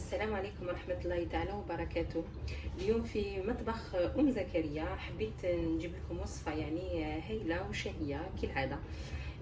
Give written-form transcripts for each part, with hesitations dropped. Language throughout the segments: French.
السلام عليكم ورحمة الله تعالى وبركاته. اليوم في مطبخ زكريا حبيت نجيب لكم وصفة يعني هايلة وشهية كالعادة،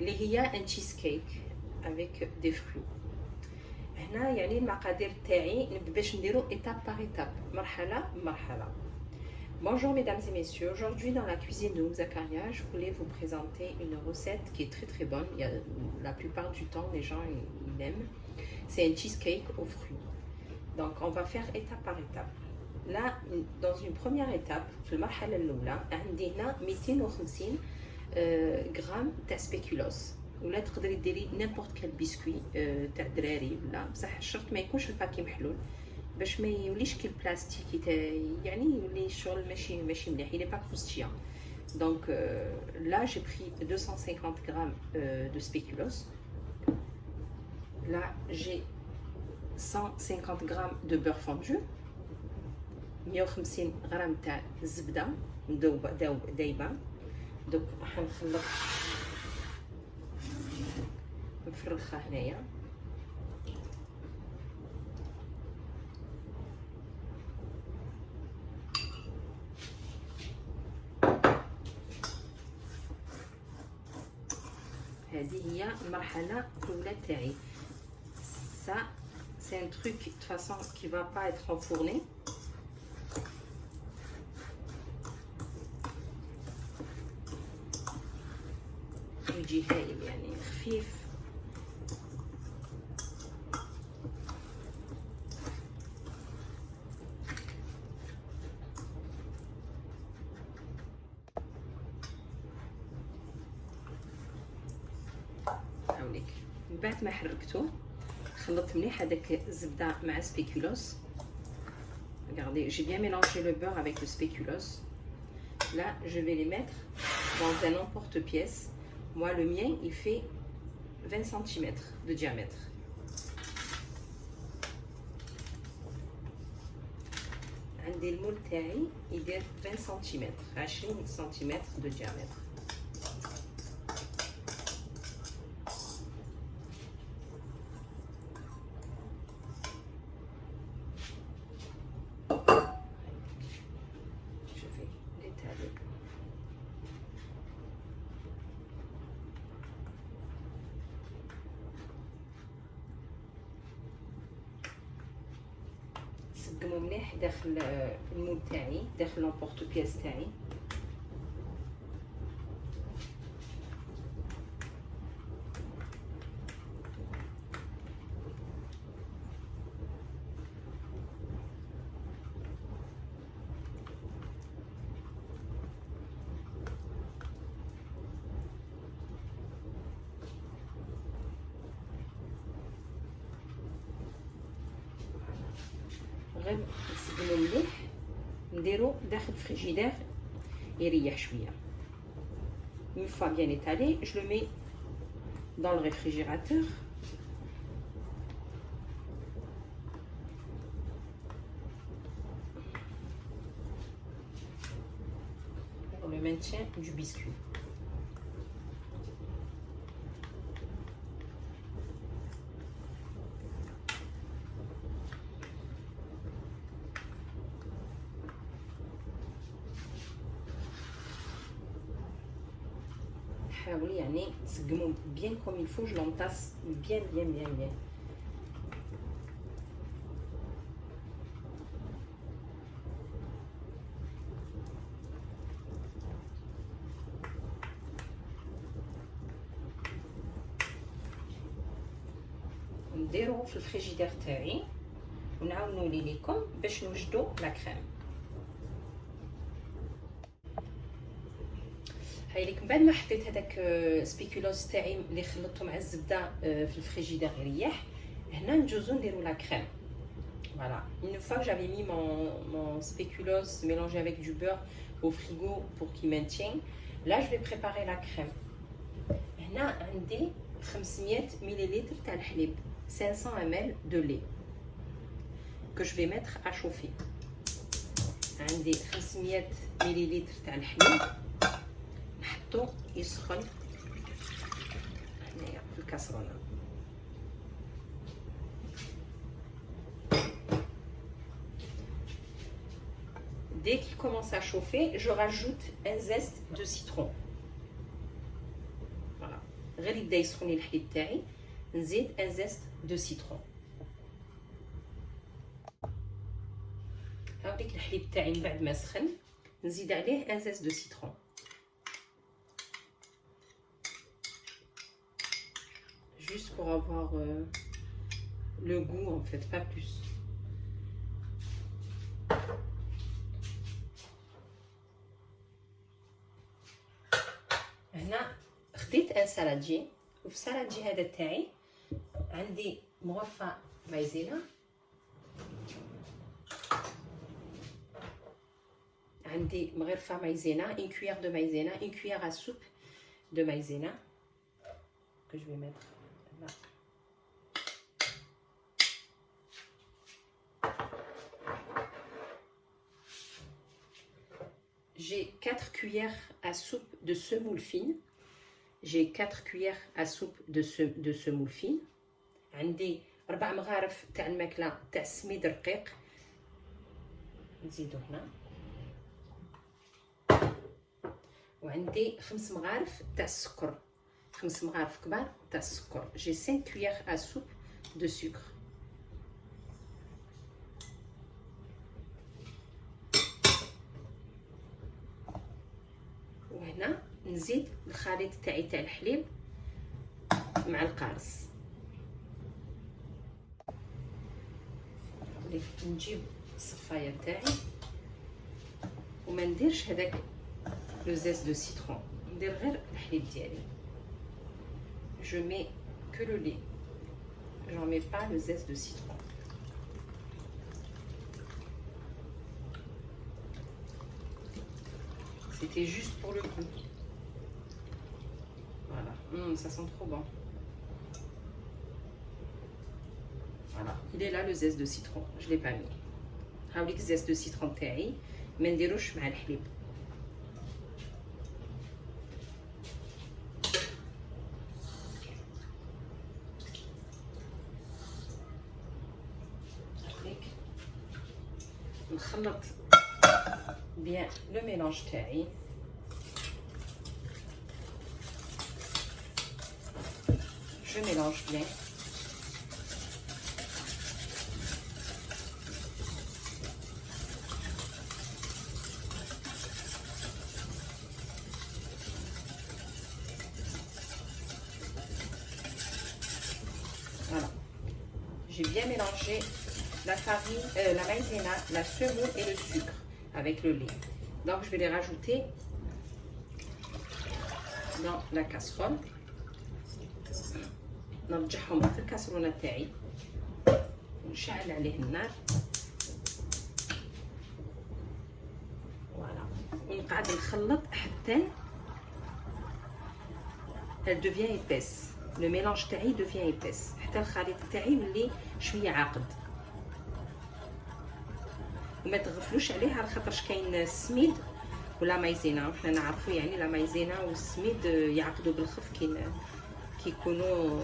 اللي هي ان تشيز كيك افيك دي فرو. هنا يعني المقادير تاعي نبدا باش نديرو étape par étape، مرحلة بمرحلة. Bonjour mesdames et messieurs, aujourd'hui dans la cuisine de Zakaria, je voulais vous présenter une recette qui est très bonne. La plupart du temps les gens ils aiment. C'est un cheesecake aux fruits. Donc on va faire étape par étape. Là, dans une première étape, في المرحلة الأولى عندي هنا 250 غرام تاع سبيكولوس، ولا تقدري ديري نيمبورت كال بسكوي تاع دراري، ولا بصح الشرط ما يكونش الباكي محلول باش ما يوليش كي البلاستيك يعني يولي الشغل ماشي مليح، il est pas croustillant. Donc là j'ai pris 250 grammes de spéculoos. Là j'ai 150 grammes de beurre fondu، 150 غرام تاع الزبده دايبه. دوك راح نخلط نفرغها هنايا. هذه هي المرحله الاولى تاعي. Ça c'est un truc de toute façon qui va pas être enfourné. يجي هايل يعني خفيف. هاوليك من بعد ما حركته خلطت مليح هذاك الزبده مع سبيكولوس. Regardez, j'ai bien mélangé le beurre avec le spéculoos. Là, je vais les mettre dans un emporte-pièce. Moi, le mien, il fait 20 cm de diamètre. عندي المول تاعي يدير 20 cm، 20 cm de diamètre. سقمو مليح داخل المول تاعي، داخل لامبورط بياس تاعي. غير نسقمو مليح، نديرو داخل الفريجيدير يريح شويه. Une fois bien étalé, je le mets dans le réfrigérateur. Pour le maintien du biscuit. حاولي يعني تسقمو bien comme il faut. Je l'entasse bien. نديرو في الفريجيدير تاعي ونعاود نولي لكم باش نوجدو لا كريم. هايليك من بعد ما حطيت هذاك سبيكولوس تاعي اللي خلطته مع الزبده في الفريجيدير يريح، هنا ندوزو نديرو لا كريم. Voilà, une fois que j'avais mis mon spéculoos mélangé avec du beurre au frigo pour qu'il maintienne, là je vais préparer la crème. هنا عندي 500 ml تاع الحليب، 500 ml de lait que je vais mettre à chauffer. عندي 500 ml تاع الحليب نحطو يسخن هنايا في الكاسرونه. Dès qu'il commence à chauffer, je rajoute un zeste de citron. Voilà. غير يبدا يسخن لي الحليب تاعي نزيد un zeste de citron. هاوليك الحليب تاعي من بعد ما سخن نزيد عليه un zeste de citron. Juste pour avoir le goût en fait, pas plus. هنا خديت ان سالادجي وفي السالادجي هذا تاعي عندي مغرفه مايزينا، عندي مغرفه مايزينا une cuillère de maïzena, une cuillère à soupe de maïzena que je vais mettre là. J'ai 4 cuillères à soupe de semoule fine. J'ai 4 cuillères à soupe de semoule fine. عندي 4 مغارف تاع الماكله تاع السميد رقيق نزيدو هنا، وعندي 5 مغارف تاع السكر، 5 مغارف كبار تاع السكر. J'ai 5 cuillères à soupe de sucre. وهنا نزيد الخليط تاعي تاع الحليب مع القارص. نجيب الصفايه تاعي وما نديرش هذاك لو زيس دو سيترون، ندير غير الحليب ديالي. je mets que le lait, j'en mets pas le zeste de citron. C'était juste pour le goût. Voilà. Ça sent trop bon. Voilà. Il est là le zeste de citron. Je ne l'ai pas mis. هاوليك الزيت دو سيترون تاعي ما نديروش مع الحليب. نخلط bien le mélange تاعي. Je mélange bien. Voilà. J'ai bien mélangé la farine, la maïzena, la semoule et le sucre avec le lait. Donc je vais les rajouter dans la casserole. نرجعهم في الكاسرونه تاعي ونشعل عليه النار. فوالا ونقعد نخلط حتى elle devient épaisse. Le mélange تاعي devient épaisse حتى الخليط تاعي يولي شويه عاقد. وما تغفلوش عليه على خاطرش كاين السميد ولا مايزينا، وحنا نعرفوا يعني لا مايزينا والسميد يعقدوا بالخف كيكونوا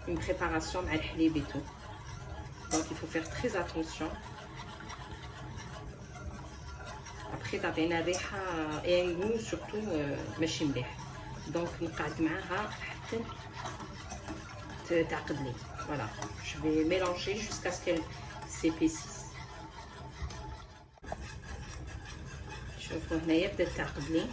une préparation مع الحليب et tout. Donc il faut faire très attention. Après تعطينا ريحه et un goût surtout ماشي مليح. Donc نقعد معاها حتى تعقد لي. Voilà, je vais mélanger jusqu'à ce qu'elle s'épaississe. شوفوا هنايا بدات تعقد لي.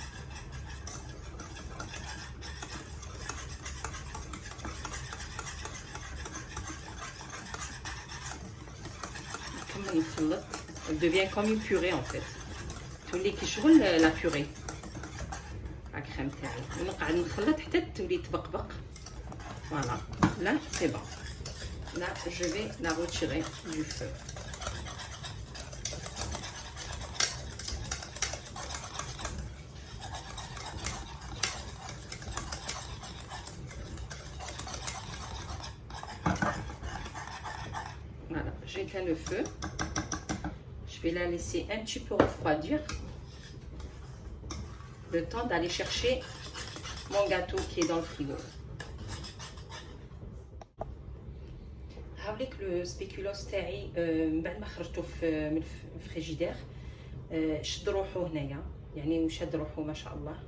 نخلط. Elle devient comme une purée en fait. تولي كي شغل لا بوري لا كريم تاعي. ونقعد نخلط حتى تولي تبقبق. Voilà. Là c'est bon. Là je vais la retirer du feu. Voilà, j'éteins le feu. Je vais la laisser un petit peu refroidir. Le temps d'aller chercher mon gâteau qui est dans le frigo. هاوليك لو سبيكولوس تاعي من بعد ما خرجته من الفريجيدير شد روحو هنايا يعني شد روحو ما شاء الله.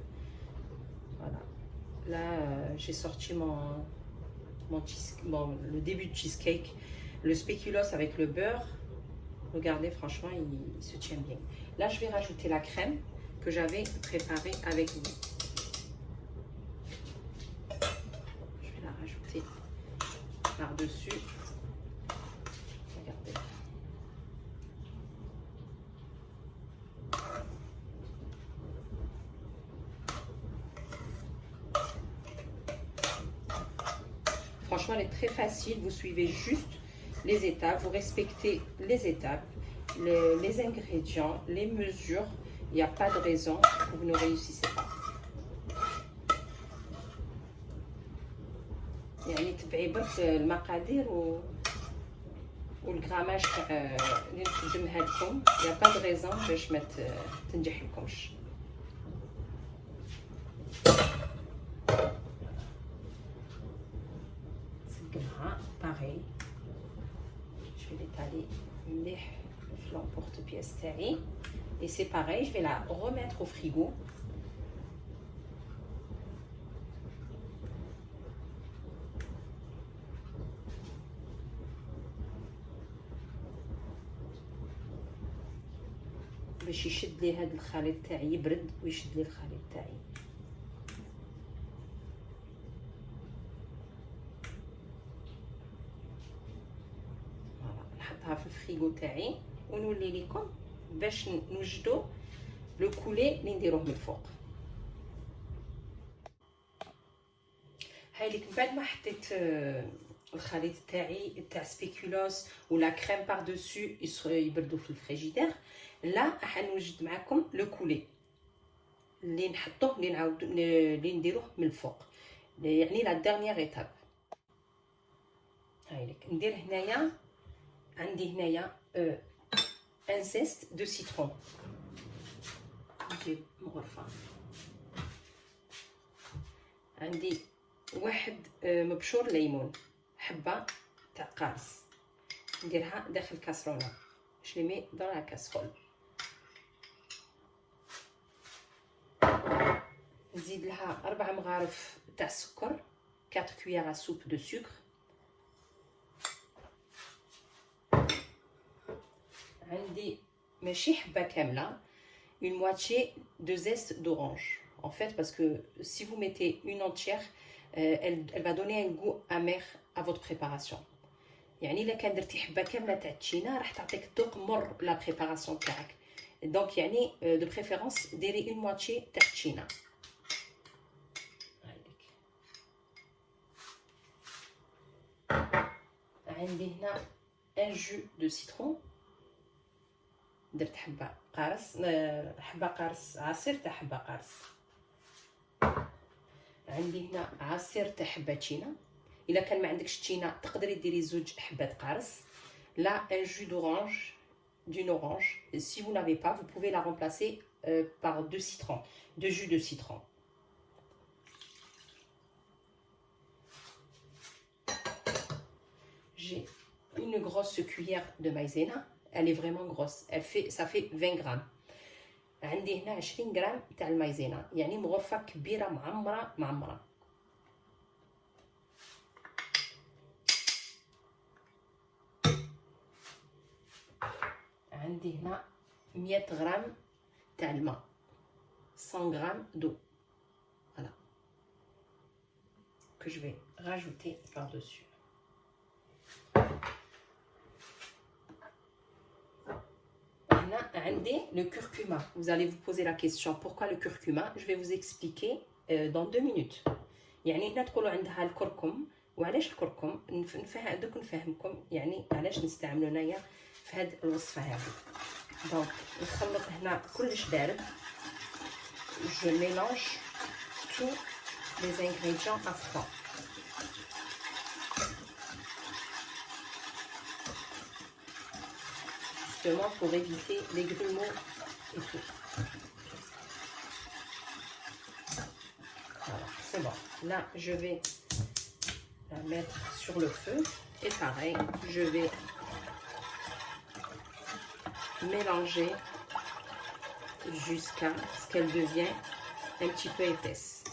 فوالا là j'ai sorti le début de cheesecake, le spéculoos avec le beurre. Regardez, franchement il se tient bien. Là je vais rajouter la crème que j'avais préparée avec vous. Je vais la rajouter par dessus. Regardez. Franchement, elle est très facile. Vous suivez juste les étapes. Vous respectez les étapes, les ingrédients, les mesures. Il n'y a pas de raison que vous ne réussissez pas. يعني تبعي برك المقادير والغراماج اللي نقدمها لكم. Il n'y a pas de raison باش ما تنجح لكمش. Pareil, je vais l'étaler les flancs porte-pièce taillés et c'est pareil, je vais la remettre au frigo. باش يشد لي هذا الخليط تاعي يبرد ويشد لي الخليط تاعي. نحطها في الفريغو تاعي ونولي لكم باش نوجدوا لو كولي اللي نديروه من الفوق. هاي ليك من بعد ما حطيت الخليط تاعي تاع سبيكولوس ولا كريم بار دوسو يبردوا في الفريجيدير. لا راح نوجد معكم لو كولي اللي نحطوه اللي نعاود اللي نديروه من الفوق، يعني لا ديرنيير ايتاب. هاي ليك ندير هنايا، عندي هنايا ان زيست دو سيترون. نجيب مغرفه، عندي واحد مبشور ليمون، حبه تاع قارص، نديرها داخل الكاسرونه. Je les mets dans la casserole. نزيد لها 4 مغارف تاع السكر، 4 cuillères à soupe de sucre. عندي ماشي حبه كامله، une moitié de zeste d'orange. En fait, parce que si vous mettez une entière, elle va donner un goût amer à votre préparation. يعني الا كان درتي حبه كامله تاع التشينا راح تعطيك ذوق مر لا بريباراسيون تاعك. دونك يعني دو بريفيرونس ديري اون مواتشي تاع التشينا. عندي هنا ان جو دو سيترون، درت حبه قارص عصير تاع حبه قارص. عندي هنا عصير تاع حبه تشينا. الا كان ما عندكش تشينا تقدري ديري زوج حبات قارص. لا un jus d'orange, d'une orange. Si vous n'avez pas, vous pouvez la remplacer par 2 citrons, 2 jus de citron. J'ai une grosse cuillère de maïzena. Elle est vraiment grosse. Ça fait 20 grammes. عندي هنا 20 غرام تاع المايزينا، يعني مغرفه كبيره معمره. عندي هنا 100 غرام تاع الماء، 100 غرام d'eau. Voilà que je vais rajouter par dessus. هنا عندي le curcuma. Vous allez vous poser la question pourquoi le curcuma. Je vais vous expliquer dans 2 minutes. يعني هنا تقولوا عندها الكركم، وعلاش الكركم دوك نفهمكم يعني علاش نستعملو هنايا في هاد الوصفه هذه. دونك نخلط هنا كلش بارد. Je mélange tous les ingrédients à froid. Justement pour éviter les grumeaux et tout. Voilà, c'est bon. Là, je vais la mettre sur le feu. Et pareil, je vais mélanger jusqu'à ce qu'elle devienne un petit peu épaisse.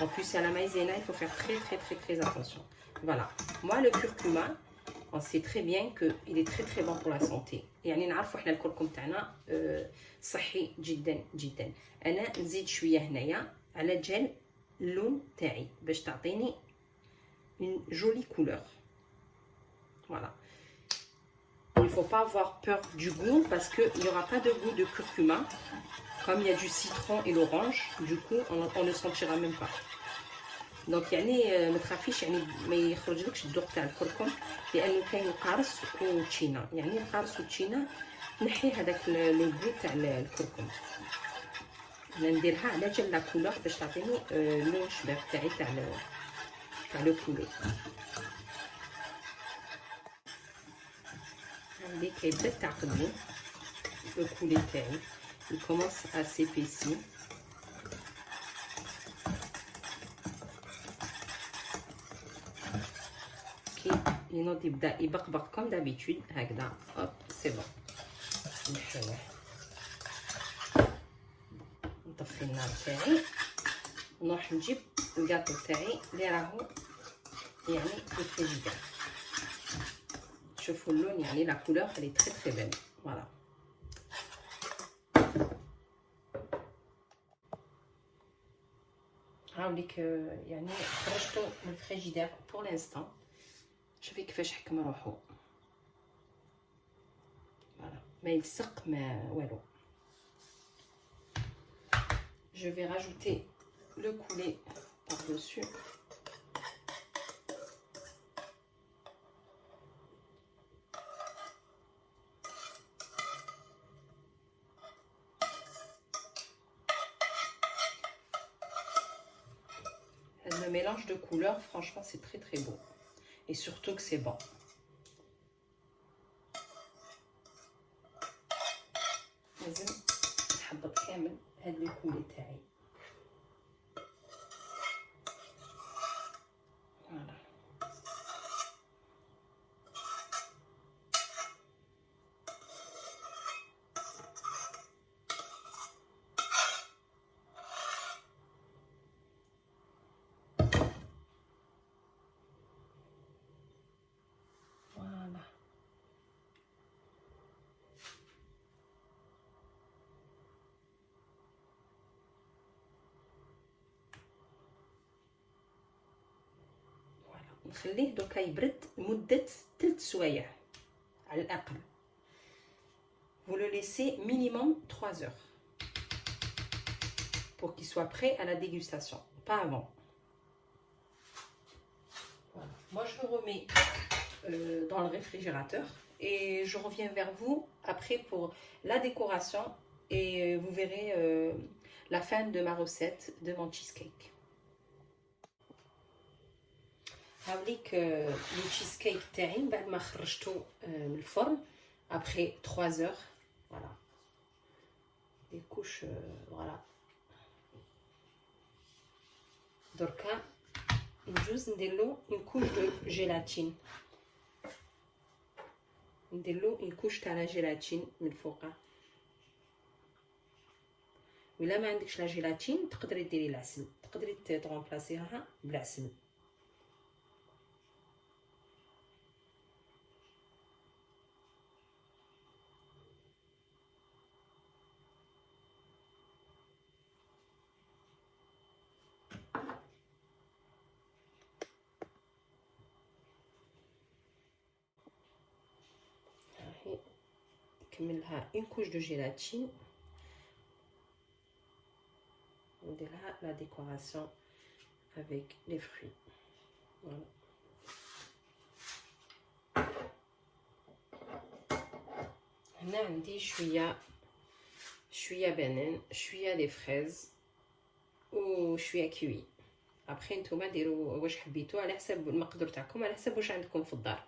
En plus, à la maïzena, il faut faire très attention. Voilà. Moi, le curcuma, on sait très bien qu'il est très bon pour la santé. يعني نعرفوا احنا الكركم تاعنا صحي جدا. انا نزيد شويه هنايا على جال اللون تاعي باش تعطيني une jolie couleur. Voilà. Il ne faut pas avoir peur du goût parce qu'il n'y aura pas de goût de curcuma. Comme il y a du citron et l'orange, du coup, on ne sentira même pas. Donc يعني ما تخافيش يعني ما يخرجلكش الذوق تاع الكركم لانه كاين القارص والتشينا. يعني القارص والتشينا نحي هذاك لو غو تاع الكركم. انا نديرها على جال لا كولور باش تعطيني لون شباب تاعي تاع لو بولي. هاولي كيبدا تعقدو لو بولي تاعي يكومونس ا سيبيسي. ينوض يبدا يبقبق كوم دابيتود هكذا. هوب سي بون. نحيوه نطفي النار تاعي ونروح نجيب الكاطو تاعي اللي راهو يعني في الفريجيدير. شوفوا اللون يعني لا كولور اللي تري بيل. فوالا. هاوليك يعني خرجته من الفريجيدير بور لانستون. شوفي كيفاش حكم روحو. فوالا ما يلصق ما والو. Je vais rajouter le coulis par-dessus. Le mélange de couleurs, franchement, c'est très beau. Et surtout que c'est bon. لازم نحبط كامل هاد لو كولي تاعي. فوالا. فوالا. نخليه دوكا يبرد مدة 3 سوايع على الأقل. Vous le laissez minimum 3 heures pour qu'il soit prêt à la dégustation, pas avant. Voilà. Moi, je le remets dans le réfrigérateur et je reviens vers vous après pour la décoration et vous verrez la fin de ma recette de mon cheesecake. هاوليك لو تشيزكيك تاعي بعد ما خرجته من الفرن après 3 heures. Voilà. Des couches, voilà. دركا نجوز نديرلو une couche de gélatine. نديرلو une couche تاع لا جيلاتين من فوقه. ولا ما عندكش لا جيلاتين تقدري ديري العسل، تقدري تغومبلاسيها بالعسل. نكملها une couche de gélatine. نديرها la décoration avec les fruits. Voilà. هنا عندي شويه بنان، شويه دي فريز وشويه كيوي. ابخي نتوما ديروا واش حبيتو على حسب المقدور تاعكم، على حسب واش عندكم في الدار.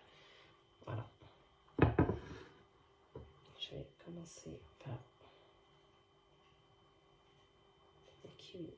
فوالا. Je vais commencer par le kiwi.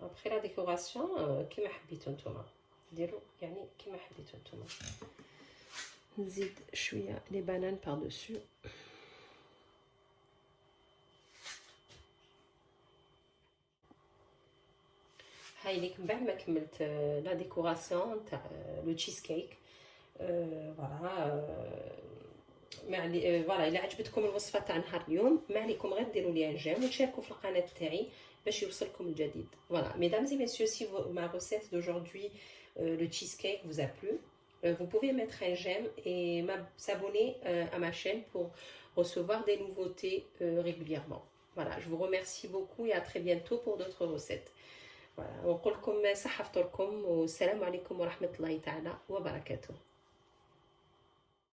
ابخي لا ديكوراسيون كيما حبيتو نتوما ديروا يعني كيما حبيتو نتوما. نزيد شويه لي بانان بار دوسو. هاي ليك من بعد ما كملت لا ديكوراسيون تاع لو تشيز كيك. فوالا فوالا الا عجبتكم الوصفه تاع نهار اليوم ما عليكم غير ديروا لي ان جيم وتشاركوا في القناه تاعي باش يوصلكم الجديد. Voilà, mesdames et messieurs, si ma recette d'aujourd'hui, le cheesecake, vous a plu, vous pouvez mettre un j'aime et s'abonner à ma chaîne pour recevoir des nouveautés régulièrement. Voilà, je vous remercie beaucoup et à très bientôt pour d'autres recettes. Voilà, ونقول لكم صحة فطوركم والسلام عليكم ورحمة الله تعالى وبركاته.